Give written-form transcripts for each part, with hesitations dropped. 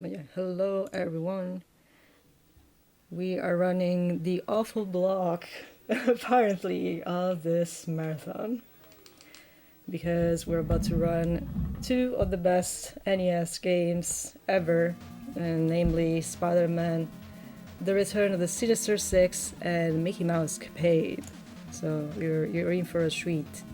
But yeah, hello everyone. We are running the awful block, apparently, of this marathon because we're about to run two of the best NES games ever, and namely Spider-Man: The Return of the Sinister Six and Mickey Mouse Capade. So you're in for a treat.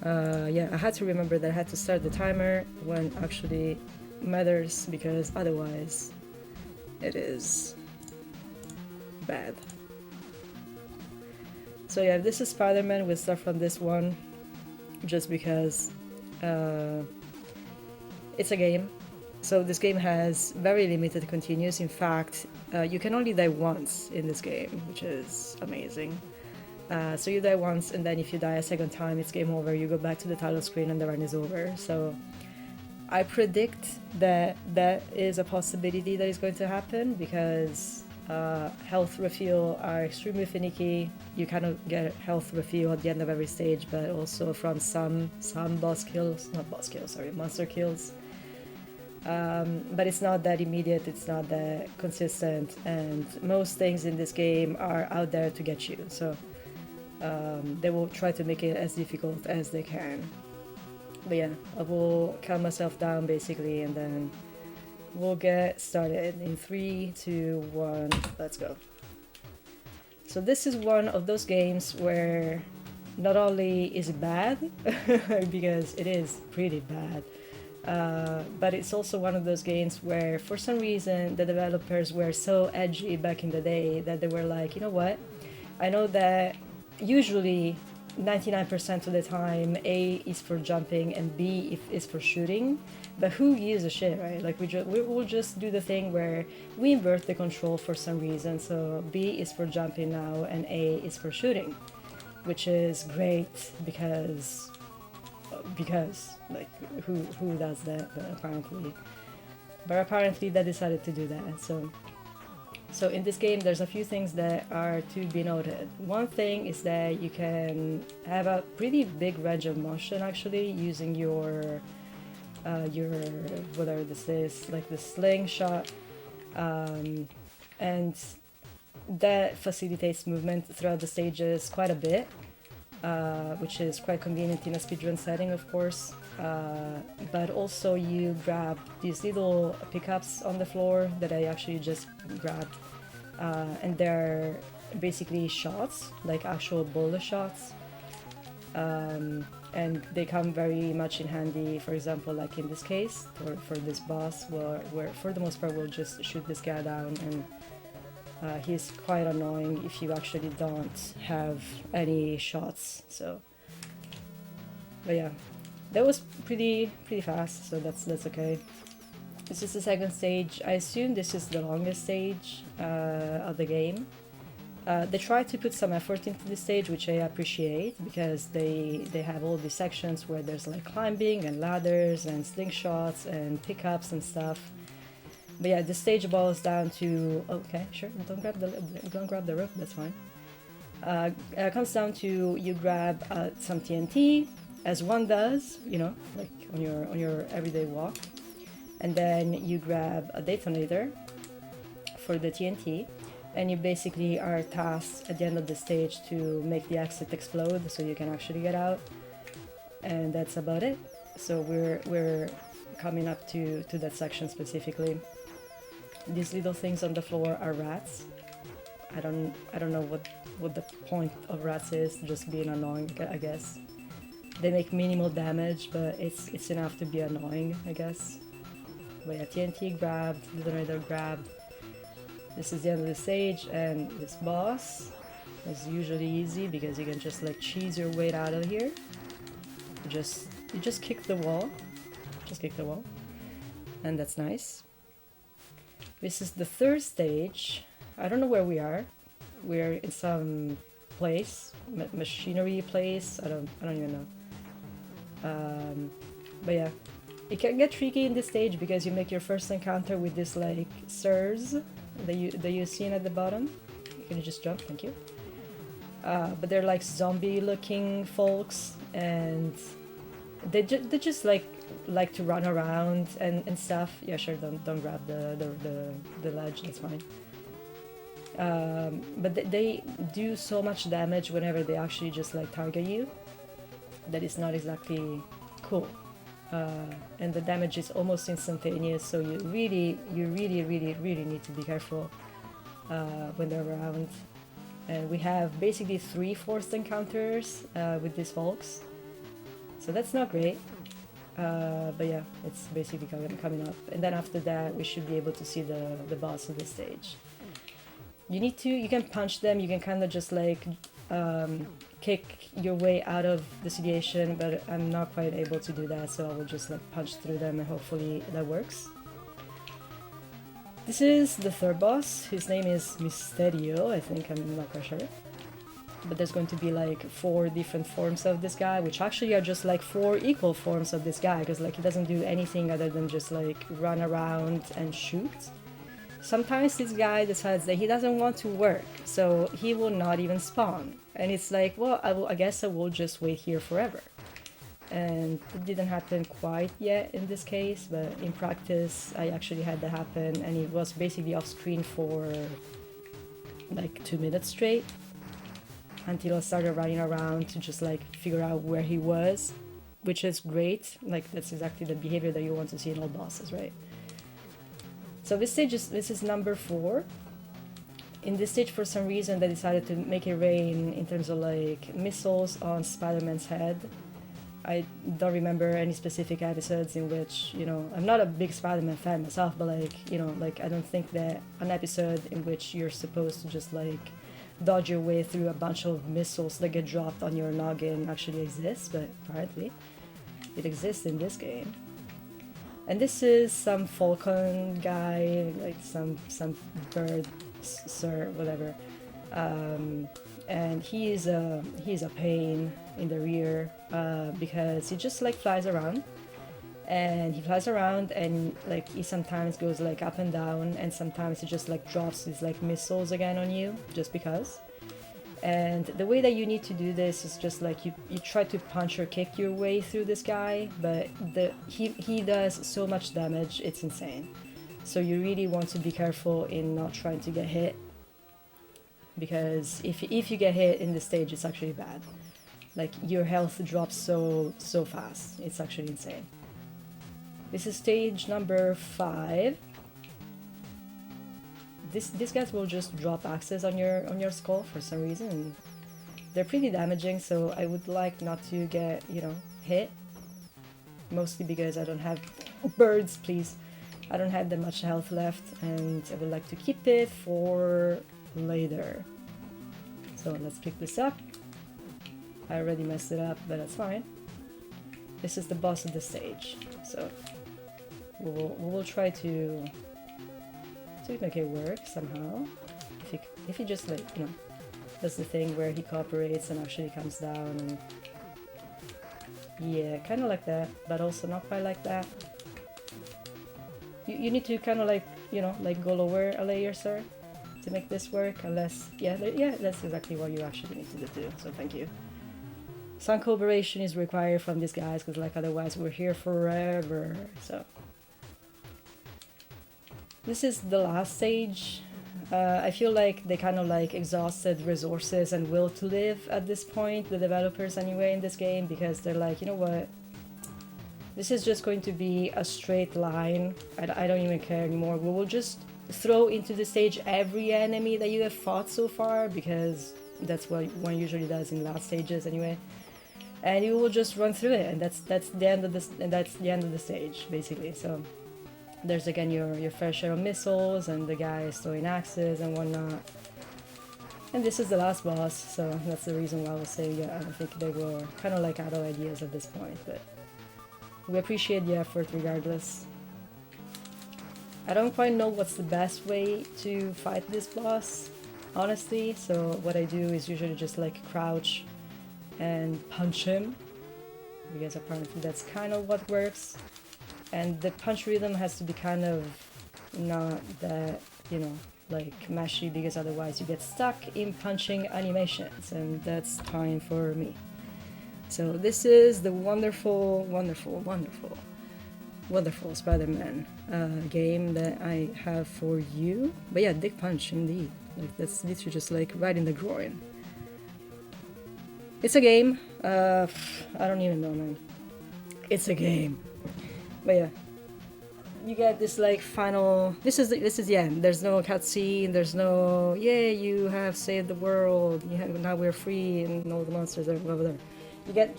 Yeah, I had to remember that I had to start the timer when actually matters because otherwise it is bad. So yeah, this is Spider-Man. We'll start from this one just because uh, it's a game. So this game has very limited continues. In fact, you can only die once in this game, which is amazing. So you die once, and then if you die a second time, it's game over. You go back to the title screen, and the run is over. So I predict that that is a possibility that is going to happen because health refill are extremely finicky. You kind of get health refill at the end of every stage, but also from some boss kills, not boss kills, sorry, monster kills. But it's not that immediate, it's not that consistent, and most things in this game are out there to get you. So they will try to make it as difficult as they can. But yeah, I will calm myself down basically, and then we'll get started in 3, 2, 1, let's go. So this is one of those games where not only is it bad, because it is pretty bad, but it's also one of those games where for some reason the developers were so edgy back in the day that they were like, you know what, I know that usually 99% of the time A is for jumping and B is for shooting, but who gives a shit, right? Like we will just do the thing where we invert the control for some reason, so B is for jumping now and A is for shooting, which is great because like who does that? But apparently they decided to do that. So in this game, there's a few things that are to be noted. One thing is that you can have a pretty big range of motion actually using your whatever this is, like the slingshot, and that facilitates movement throughout the stages quite a bit, which is quite convenient in a speedrun setting, of course. But also you grab these little pickups on the floor that I actually just grabbed, and they're basically shots, like actual bullet shots, and they come very much in handy. For example, like in this case, for this boss, where for the most part we'll just shoot this guy down, and he's quite annoying if you actually don't have any shots. So, but yeah, that was pretty fast, so that's okay. This is the second stage. I assume this is the longest stage of the game. They try to put some effort into this stage, which I appreciate, because they have all these sections where there's like climbing and ladders and slingshots and pickups and stuff. But yeah, the stage boils down to okay, sure, don't grab the rope, that's fine. It comes down to you grab some TNT, as one does, you know, like on your everyday walk, and then you grab a detonator for the TNT, and you basically are tasked at the end of the stage to make the exit explode so you can actually get out, and that's about it. So we're coming up to that section specifically. These little things on the floor are rats. I don't know what the point of rats is, just being annoying, I guess. They make minimal damage, but it's enough to be annoying, I guess. But yeah, TNT grabbed, detonator grabbed. This is the end of the stage, and this boss is usually easy because you can just like cheese your way out of here. You just kick the wall. Just kick the wall. And that's nice. This is the third stage. I don't know where we are. We're in some place, machinery place. I don't even know. But yeah, it can get tricky in this stage because you make your first encounter with this like sirs that you've seen at the bottom. Can you just jump? Thank you. But they're like zombie-looking folks, and they just like to run around and stuff. Yeah, sure, don't grab the ledge, that's fine. But they do so much damage whenever they actually just like target you that it's not exactly cool. And the damage is almost instantaneous, so you really need to be careful when they're around. And we have basically 3 forced encounters with these folks, so that's not great. But yeah, it's basically coming up, and then after that we should be able to see the boss of the stage. You can punch them, you can kind of just like kick your way out of the situation, but I'm not quite able to do that, so I will just like punch through them and hopefully that works. This is the third boss. His name is Misterio, I think, I'm not quite sure. But there's going to be like 4 different forms of this guy, which actually are just like 4 equal forms of this guy, because like he doesn't do anything other than just like run around and shoot. Sometimes this guy decides that he doesn't want to work, so he will not even spawn. And it's like, well, I guess I will just wait here forever. And it didn't happen quite yet in this case, but in practice I actually had that happen, and it was basically off screen for like 2 minutes straight until I started running around to just like figure out where he was, which is great. Like that's exactly the behavior that you want to see in all bosses, right? So this is number 4. In this stage, for some reason, they decided to make it rain in terms of like missiles on Spider-Man's head. I don't remember any specific episodes in which, you know, I'm not a big Spider-Man fan myself, but like, you know, like I don't think that an episode in which you're supposed to just like dodge your way through a bunch of missiles that get dropped on your noggin actually exists, but apparently it exists in this game. And this is some falcon guy, like some bird, sir, whatever. And he's a pain in the rear because he just like flies around, and like he sometimes goes like up and down, and sometimes he just like drops these like missiles again on you just because. And the way that you need to do this is just like you try to punch or kick your way through this guy, but he does so much damage, it's insane. So you really want to be careful in not trying to get hit, because if you get hit in this stage, it's actually bad. Like your health drops so fast, it's actually insane. This is stage number 5. These guys will just drop axes on your skull for some reason. They're pretty damaging, so I would like not to get, you know, hit. Mostly because I don't have birds, please. I don't have that much health left, and I would like to keep it for later. So let's pick this up. I already messed it up, but that's fine. This is the boss of the stage, so we will try to make it work somehow. If he just like, you know, does the thing where he cooperates and actually comes down, and yeah, kind of like that, but also not quite like that. You need to kind of like, you know, like go lower a layer, sir, to make this work, unless, yeah, that's exactly what you actually need to do, so thank you. Some cooperation is required from these guys, because like otherwise we're here forever, so. This is the last stage. I feel like they kind of like exhausted resources and will to live at this point, the developers anyway in this game, because they're like, you know what, this is just going to be a straight line. I don't even care anymore. We will just throw into the stage every enemy that you have fought so far, because that's what one usually does in last stages anyway. And you will just run through it, and that's the end of this, and that's the end of the stage basically. So there's again your fair share of missiles, and the guy is throwing axes and whatnot. And this is the last boss, so that's the reason why I was saying, yeah, I don't think they were kind of like out of ideas at this point, but we appreciate the effort regardless. I don't quite know what's the best way to fight this boss, honestly, so what I do is usually just like crouch and punch him, because apparently that's kind of what works. And the punch rhythm has to be kind of not that, you know, like mashy, because otherwise you get stuck in punching animations, and that's fine for me. So this is the wonderful, wonderful, wonderful, wonderful Spider-Man game that I have for you. But yeah, Dick Punch indeed. Like that's literally just like right in the groin. It's a game. I don't even know, man. It's a game. But yeah, you get this like final. This is the end. There's no cutscene. There's no you have saved the world. Now we're free and all the monsters are over there. You get